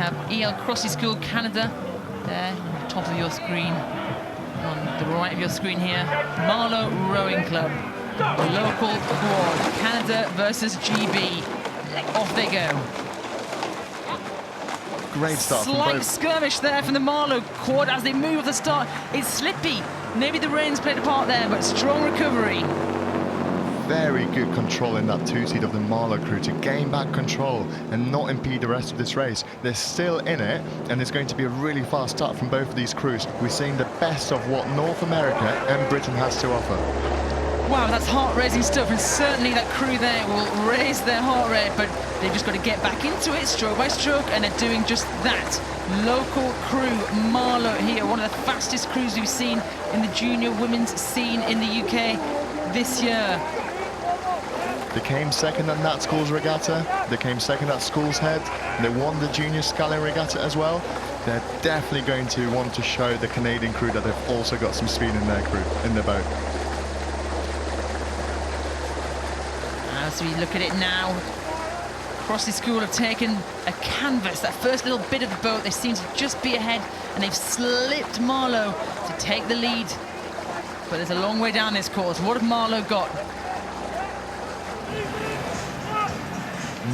have Crossley School, Canada, there on the top of your screen. On the right of your screen here, Marlow Rowing Club, local quad, Canada versus GB. Off they go. Great start from Slight both. skirmish there from the Marlow quad as they move off the start. It's slippy. Maybe the rain's played a part there, but strong recovery. Very good control in that two-seat of the Marlow crew to gain back control and not impede the rest of this race. They're still in it, and it's going to be a really fast start from both of these crews. We're seeing the best of what North America and Britain has to offer. Wow, that's heart-raising stuff, and certainly that crew there will raise their heart rate, but they've just got to get back into it stroke by stroke, and they're doing just that. Local crew, Marlow here, one of the fastest crews we've seen in the junior women's scene in the UK this year. They came second at Nat School's regatta, they came second at School's Head, they won the junior sculling regatta as well. They're definitely going to want to show the Canadian crew that they've also got some speed in their crew, in their boat. As we look at it now, Crossley School have taken a canvas, that first little bit of the boat. They seem to just be ahead, and they've slipped Marlow to take the lead. But there's a long way down this course. What have Marlow got?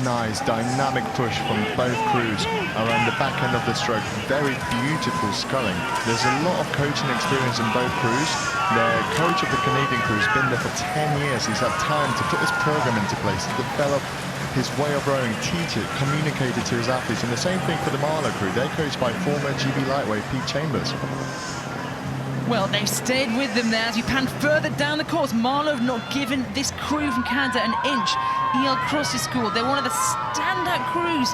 Nice dynamic push from both crews around the back end of the stroke. Very beautiful sculling. There's a lot of coaching experience in both crews. The coach of the Canadian crew has been there for 10 years. He's had time to put his program into place, to develop his way of rowing, teach it, communicate it to his athletes. And the same thing for the Marlow crew. They're coached by former GB lightweight Pete Chambers. Well, they've stayed with them there as we pan further down the course. Marlow have not given this crew from Canada an inch. Crossley School, they're one of the standout crews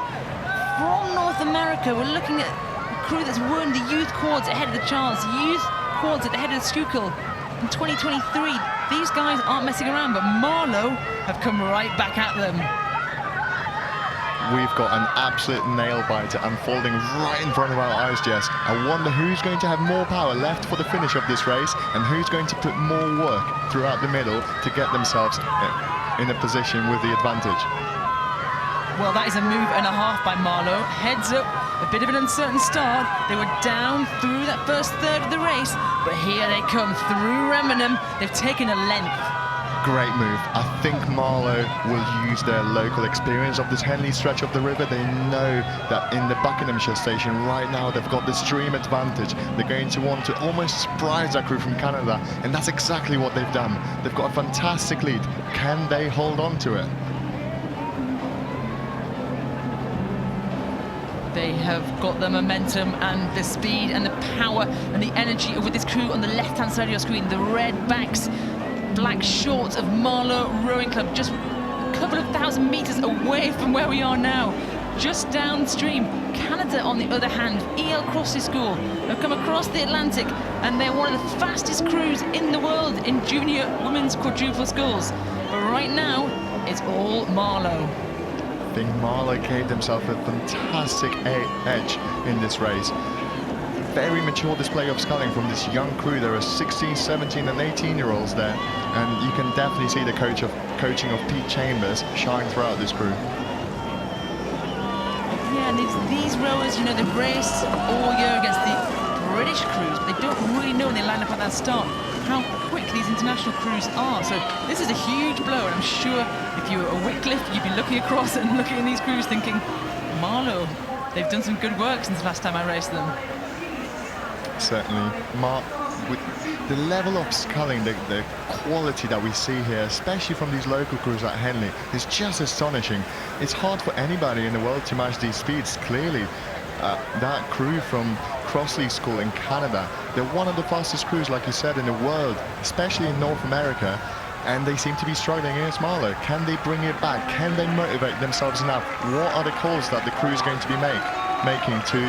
from North America. We're looking at a crew that's won the youth quads ahead of the chance, youth quads at the head of the Schuylkill in 2023. These guys aren't messing around, but Marlow have come right back at them. We've got an absolute nail-biter unfolding right in front of our eyes, Jess. I wonder who's going to have more power left for the finish of this race and who's going to put more work throughout the middle to get themselves in a position with the advantage. Well, that is a move and a half by Marlow. Heads up, a bit of an uncertain start. They were down through that first third of the race, but here they come through Remenham. They've taken a length. Great move. I think Marlow will use their local experience of this Henley stretch of the river. They know that in the Buckinghamshire station right now they've got the stream advantage. They're going to want to almost surprise that crew from Canada, and that's exactly what they've done. They've got a fantastic lead. Can they hold on to it? They have got the momentum and the speed and the power and the energy with this crew on the left-hand side of your screen. The red backs, black shorts of Marlow Rowing Club, just a couple of thousand meters away from where we are now, just downstream. Canada, on the other hand, Crossley School, have come across the Atlantic, and they're one of the fastest crews in the world in junior women's quadruple sculls. But right now, it's all Marlow. I think Marlow gave themselves a fantastic edge in this race. Very mature display of sculling from this young crew. There are 16, 17 and 18-year-olds there, and you can definitely see the coaching of Pete Chambers shine throughout this crew. Yeah, and these rowers, you know, they've raced all year against the British crews, but they don't really know when they line up at that start how quick these international crews are. So this is a huge blow, and I'm sure if you were a Wycliffe, you'd be looking across and looking at these crews thinking, Marlow, they've done some good work since the last time I raced them. Certainly, with the level of sculling, the quality that we see here, especially from these local crews at Henley, is just astonishing. It's hard for anybody in the world to match these speeds. Clearly, that crew from Crossley School in Canada, they're one of the fastest crews, like you said, in the world, especially in North America, and they seem to be struggling against Marlow. Can they bring it back? Can they motivate themselves enough? What are the calls that the crew is going to be making to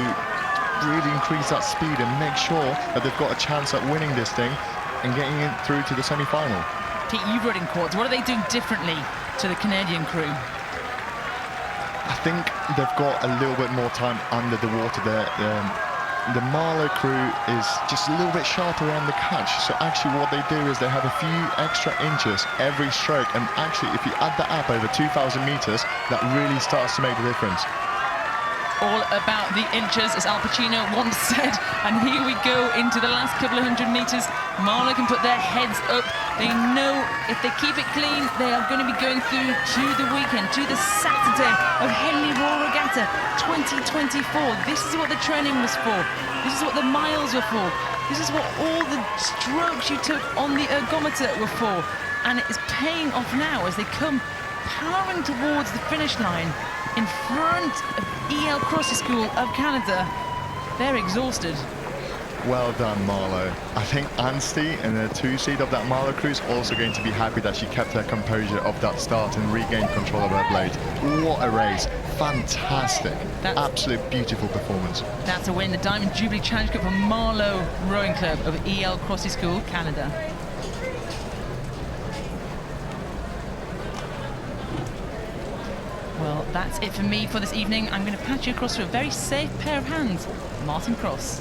really increase that speed and make sure that they've got a chance at winning this thing and getting it through to the semi-final? Pete, you've rowed in quads. What are they doing differently to the Canadian crew? I think they've got a little bit more time under the water there. The Marlow crew is just a little bit sharper around the catch. So actually what they do is they have a few extra inches every stroke. And actually, if you add that up over 2,000 meters, that really starts to make the difference. all about the inches, as Al Pacino once said. And here we go into the last couple of 100 metres. Marlow can put their heads up. They know if they keep it clean, they are going to be going through to the weekend, to the Saturday of Henley Royal Regatta 2024. This is what the training was for. This is what the miles were for. This is what all the strokes you took on the ergometer were for. And it is paying off now as they come powering towards the finish line in front of Crossley School of Canada. They're exhausted. Well done, Marlow. I think Anstey in the 2-seed of that Marlow crew is also going to be happy that she kept her composure of that start and regained control of her blade. What a race. Fantastic. Absolute beautiful performance. That's a win. The Diamond Jubilee Challenge Cup for Marlow Rowing Club of Crossley School, Canada. Well, that's it for me for this evening. I'm going to patch you across to a very safe pair of hands, Martin Cross.